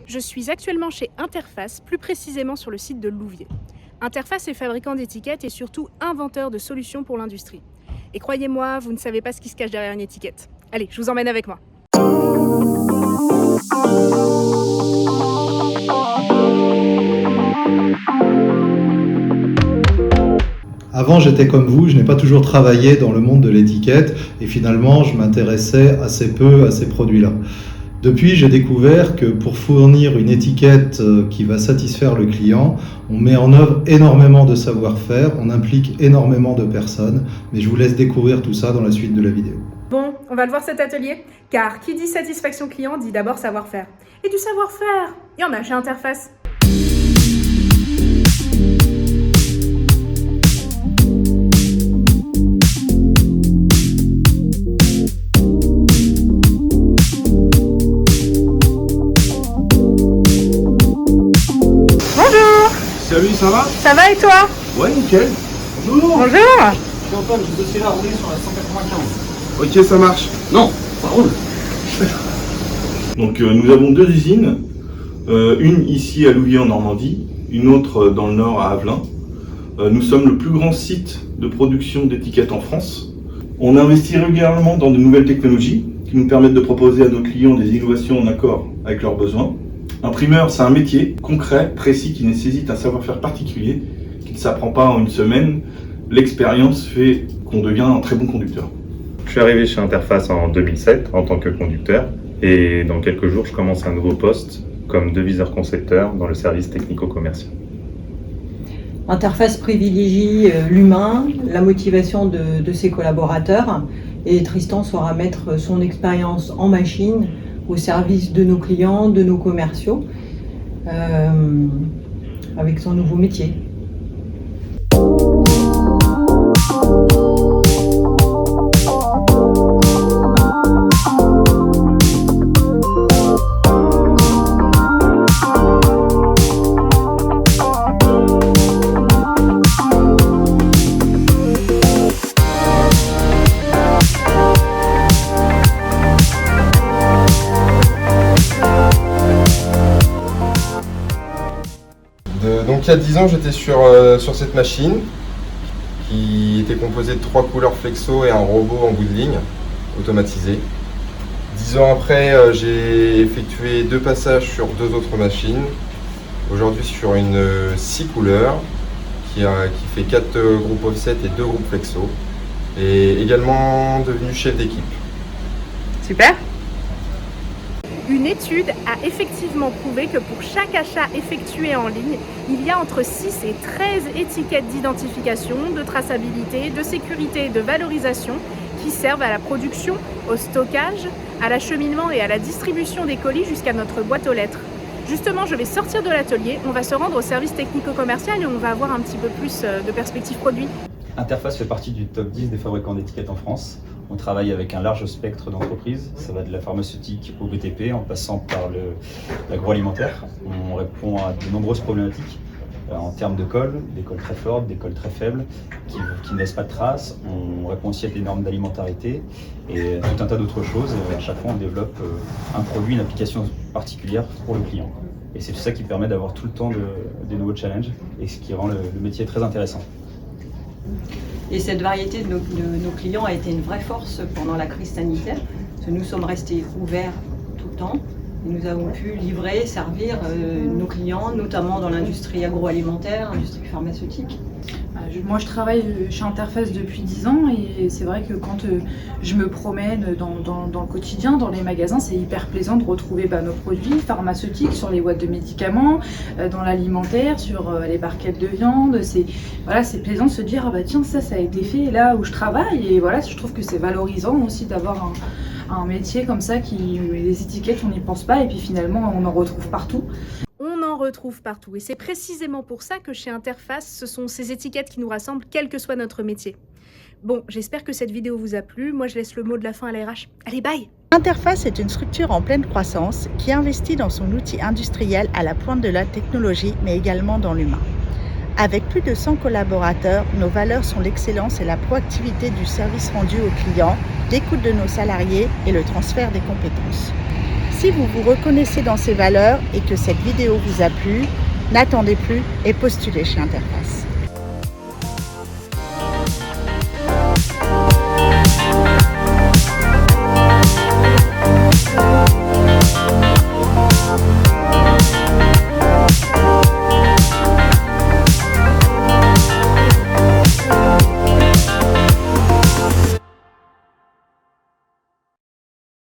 Je suis actuellement chez Interface, plus précisément sur le site de Louviers. Interface est fabricant d'étiquettes et surtout inventeur de solutions pour l'industrie. Et croyez-moi, vous ne savez pas ce qui se cache derrière une étiquette. Allez, je vous emmène avec moi. Avant, j'étais comme vous, je n'ai pas toujours travaillé dans le monde de l'étiquette et finalement, je m'intéressais assez peu à ces produits-là. Depuis, j'ai découvert que pour fournir une étiquette qui va satisfaire le client, on met en œuvre énormément de savoir-faire, on implique énormément de personnes, mais je vous laisse découvrir tout ça dans la suite de la vidéo. Bon, on va le voir cet atelier, car qui dit satisfaction client dit d'abord savoir-faire. Et du savoir-faire, il y en a chez Interface. Salut, ça va? Ça va et toi? Ouais, nickel. Bonjour. Bonjour. Je suis Antoine, je dossier là rouler sur la 195. Ok, ça marche. Non, ça roule. Donc nous avons deux usines, une ici à Louviers en Normandie, une autre dans le nord à Avelin. Nous sommes le plus grand site de production d'étiquettes en France. On investit régulièrement dans de nouvelles technologies qui nous permettent de proposer à nos clients des innovations en accord avec leurs besoins. Imprimeur, c'est un métier concret, précis, qui nécessite un savoir-faire particulier, qui ne s'apprend pas en une semaine. L'expérience fait qu'on devient un très bon conducteur. Je suis arrivé chez Interface en 2007 en tant que conducteur et dans quelques jours, je commence un nouveau poste comme deviseur-concepteur dans le service technico-commercial. Interface privilégie l'humain, la motivation de ses collaborateurs et Tristan saura mettre son expérience en machine au service de nos clients, de nos commerciaux, avec son nouveau métier. Donc il y a 10 ans, j'étais sur cette machine qui était composée de 3 couleurs flexo et un robot en bout de ligne automatisé. 10 ans après, j'ai effectué 2 passages sur 2 autres machines. Aujourd'hui sur une 6 couleurs qui fait 4 groupes offset et 2 groupes flexo. Et également devenu chef d'équipe. Super. Une étude a effectivement prouvé que pour chaque achat effectué en ligne, il y a entre 6 et 13 étiquettes d'identification, de traçabilité, de sécurité et de valorisation qui servent à la production, au stockage, à l'acheminement et à la distribution des colis jusqu'à notre boîte aux lettres. Justement, je vais sortir de l'atelier, on va se rendre au service technico-commercial et on va avoir un petit peu plus de perspectives produits. Interface fait partie du top 10 des fabricants d'étiquettes en France. On travaille avec un large spectre d'entreprises, ça va de la pharmaceutique au BTP en passant par l'agroalimentaire. On répond à de nombreuses problématiques en termes de colle, des colles très fortes, des colles très faibles qui ne laissent pas de traces. On répond aussi à des normes d'alimentarité et tout un tas d'autres choses. À chaque fois on développe un produit, une application particulière pour le client. Et c'est ça qui permet d'avoir tout le temps des nouveaux challenges et ce qui rend le métier très intéressant. Et cette variété de nos clients a été une vraie force pendant la crise sanitaire, parce que nous sommes restés ouverts tout le temps. Et nous avons pu livrer, servir nos clients, notamment dans l'industrie agroalimentaire, l'industrie pharmaceutique. Moi, je travaille chez Interface depuis 10 ans et c'est vrai que quand je me promène dans le quotidien, dans les magasins, c'est hyper plaisant de retrouver nos produits pharmaceutiques sur les boîtes de médicaments, dans l'alimentaire, sur les barquettes de viande. C'est plaisant de se dire, tiens, ça a été fait là où je travaille. Et voilà, je trouve que c'est valorisant aussi d'avoir un métier comme ça, les étiquettes, on n'y pense pas et puis finalement, on en retrouve partout. On en retrouve partout et c'est précisément pour ça que chez Interface, ce sont ces étiquettes qui nous rassemblent, quel que soit notre métier. Bon, j'espère que cette vidéo vous a plu. Moi, je laisse le mot de la fin à la RH. Allez, bye! Interface est une structure en pleine croissance qui investit dans son outil industriel à la pointe de la technologie, mais également dans l'humain. Avec plus de 100 collaborateurs, nos valeurs sont l'excellence et la proactivité du service rendu aux clients, l'écoute de nos salariés et le transfert des compétences. Si vous vous reconnaissez dans ces valeurs et que cette vidéo vous a plu, n'attendez plus et postulez chez Interface.